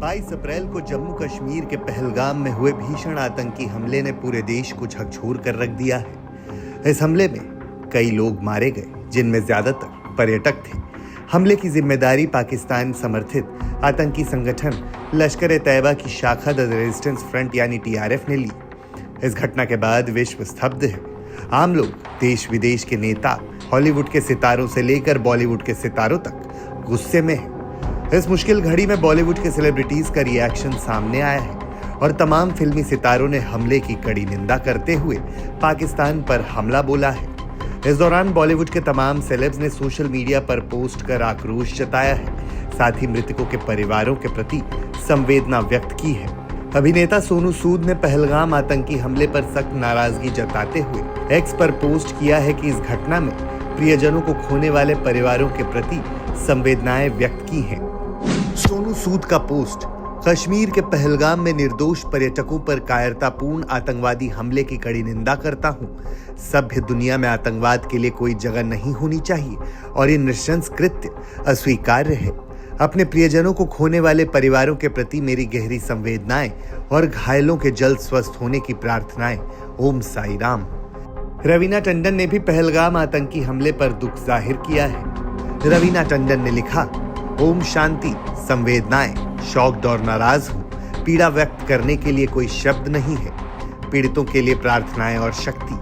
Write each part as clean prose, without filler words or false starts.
22 अप्रैल को जम्मू कश्मीर के पहलगाम में हुए भीषण आतंकी हमले ने पूरे देश को झकझोर कर रख दिया है। इस हमले में कई लोग मारे गए, जिनमें ज्यादातर पर्यटक थे। हमले की जिम्मेदारी पाकिस्तान समर्थित आतंकी संगठन लश्कर-ए-तैयबा की शाखा द रेजिस्टेंस फ्रंट यानी टीआरएफ ने ली। इस घटना के बाद विश्व स्तब्ध है। आम लोग, देश विदेश के नेता, हॉलीवुड के सितारों से लेकर बॉलीवुड के सितारों तक गुस्से में है। इस मुश्किल घड़ी में बॉलीवुड के सेलिब्रिटीज का रिएक्शन सामने आया है और तमाम फिल्मी सितारों ने हमले की कड़ी निंदा करते हुए पाकिस्तान पर हमला बोला है। इस दौरान बॉलीवुड के तमाम सेलेब्स ने सोशल मीडिया पर पोस्ट कर आक्रोश जताया है, साथ ही मृतकों के परिवारों के प्रति संवेदना व्यक्त की है। अभिनेता सोनू सूद ने पहलगाम आतंकी हमले पर सख्त नाराजगी जताते हुए एक्स पर पोस्ट किया है कि इस घटना में प्रियजनों को खोने वाले परिवारों के प्रति संवेदनाएं व्यक्त की हैं। सोनू सूद का पोस्ट: कश्मीर के पहलगाम में निर्दोष पर्यटकों पर कायरतापूर्ण आतंकवादी हमले की कड़ी निंदा करता हूं। सभ्य दुनिया में आतंकवाद के लिए कोई जगह नहीं होनी चाहिए और ये नृशंस कृत्य अस्वीकार्य है। अपने प्रियजनों को खोने वाले परिवारों के प्रति मेरी गहरी संवेदनाएं और घायलों के जल्द स्वस्थ होने की प्रार्थनाएं। ओम साई राम। रवीना टंडन ने भी पहलगाम आतंकी हमले पर दुख जाहिर किया है। रवीना टंडन ने लिखा: ओम शांति, संवेदनाएं, शॉक्ड और नाराज हूं। पीड़ा व्यक्त करने के लिए कोई शब्द नहीं है। पीड़ितों के लिए प्रार्थनाएं और शक्ति।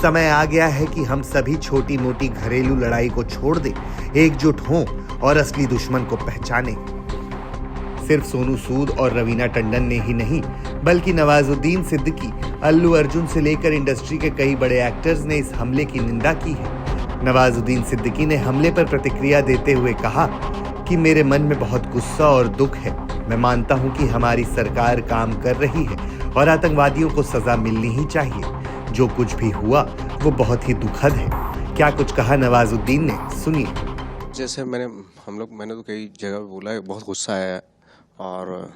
समय आ गया है कि हम सभी छोटी मोटी घरेलू लड़ाई को छोड़ दें, एकजुट हों और असली दुश्मन को पहचानें। सिर्फ सोनू सूद और रवीना टंडन ने ही नहीं, बल्कि नवाजुद्दीन सिद्दीकी, अल्लू अर्जुन से लेकर इंडस्ट्री के कई बड़े एक्टर्स ने इस हमले की निंदा की है। नवाजुद्दीन सिद्दीकी ने हमले पर प्रतिक्रिया देते हुए कहा कि मेरे मन में बहुत गुस्सा और दुख है। मैं मानता हूं कि हमारी सरकार काम कर रही है और आतंकवादियों को सजा मिलनी ही चाहिए। जो कुछ भी हुआ वो बहुत ही दुखद है। क्या कुछ कहा नवाजुद्दीन ने, सुनिए। जैसे मैंने तो कई जगह बोला है, बहुत गुस्सा है और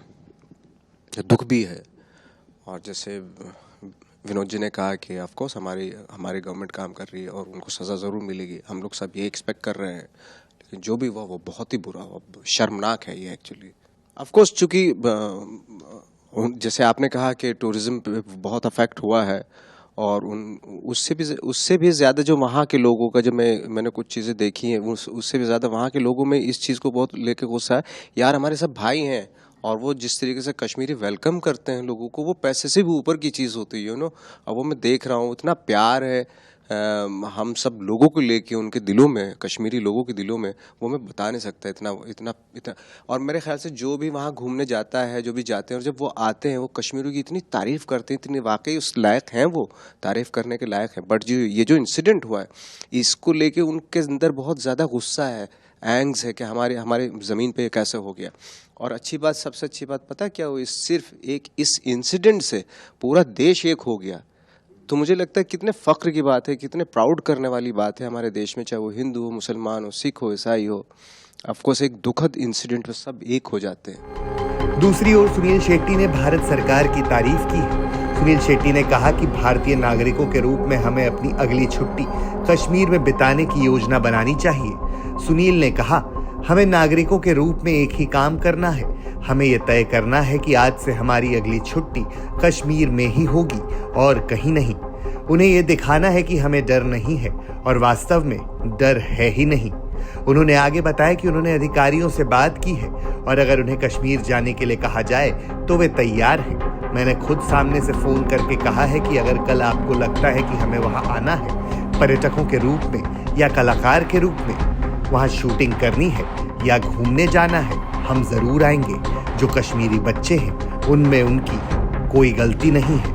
दुख भी है। और जैसे विनोद जी ने कहा कि ऑफ कोर्स हमारी गवर्नमेंट काम कर रही है और उनको सज़ा ज़रूर मिलेगी। हम लोग सब ये एक्सपेक्ट कर रहे हैं, लेकिन जो भी हुआ वो बहुत ही बुरा हुआ, शर्मनाक है ये एक्चुअली। ऑफ कोर्स चूँकि जैसे आपने कहा कि टूरिज्म पे बहुत अफेक्ट हुआ है और उससे भी ज़्यादा जो वहाँ के लोगों का, जब मैंने कुछ चीज़ें देखी हैं, उससे भी ज़्यादा वहाँ के लोगों में इस चीज़ को बहुत लेके गुस्सा है। यार हमारे सब भाई हैं और वो जिस तरीके से कश्मीरी वेलकम करते हैं लोगों को, वो पैसे से भी ऊपर की चीज़ होती है, अब वो मैं देख रहा हूँ, इतना प्यार है हम सब लोगों को लेके उनके दिलों में, कश्मीरी लोगों के दिलों में, वो मैं बता नहीं सकता इतना। और मेरे ख्याल से जो भी वहाँ घूमने जाता है, जो भी जाते हैं, और जब वो आते हैं वो कश्मीरियों की इतनी तारीफ़ करते हैं, इतनी वाकई उस लायक हैं, वो तारीफ़ करने के लायक हैं। बट ये जो इंसिडेंट हुआ है, इसको लेके उनके अंदर बहुत ज़्यादा गुस्सा है, एंग्स है कि हमारे ज़मीन पे कैसे हो गया। और अच्छी बात, सबसे अच्छी बात पता क्या हुई? सिर्फ इस इंसिडेंट से पूरा देश एक हो गया। तो मुझे लगता है कितने फ़ख्र की बात है, कितने प्राउड करने वाली बात है हमारे देश में, चाहे वो हिंदू हो, मुसलमान हो, सिख हो, ईसाई हो। ऑफकोर्स एक दुखद इंसिडेंट पे सब एक हो जाते हैं। दूसरी ओर सुनील शेट्टी ने भारत सरकार की तारीफ की है। सुनील शेट्टी ने कहा कि भारतीय नागरिकों के रूप में हमें अपनी अगली छुट्टी कश्मीर में बिताने की योजना बनानी चाहिए। सुनील ने कहा, हमें नागरिकों के रूप में एक ही काम करना है। हमें यह तय करना है कि आज से हमारी अगली छुट्टी कश्मीर में ही होगी और कहीं नहीं। उन्हें यह दिखाना है कि हमें डर नहीं है और वास्तव में डर है ही नहीं। उन्होंने आगे बताया कि उन्होंने अधिकारियों से बात की है और अगर उन्हें कश्मीर जाने के लिए कहा जाए तो वे तैयार हैं। मैंने खुद सामने से फोन करके कहा है कि अगर कल आपको लगता है कि हमें वहां आना है, पर्यटकों के रूप में या कलाकार के रूप में, वहां शूटिंग करनी है या घूमने जाना है, हम जरूर आएंगे। जो कश्मीरी बच्चे हैं उनमें उनकी कोई गलती नहीं है।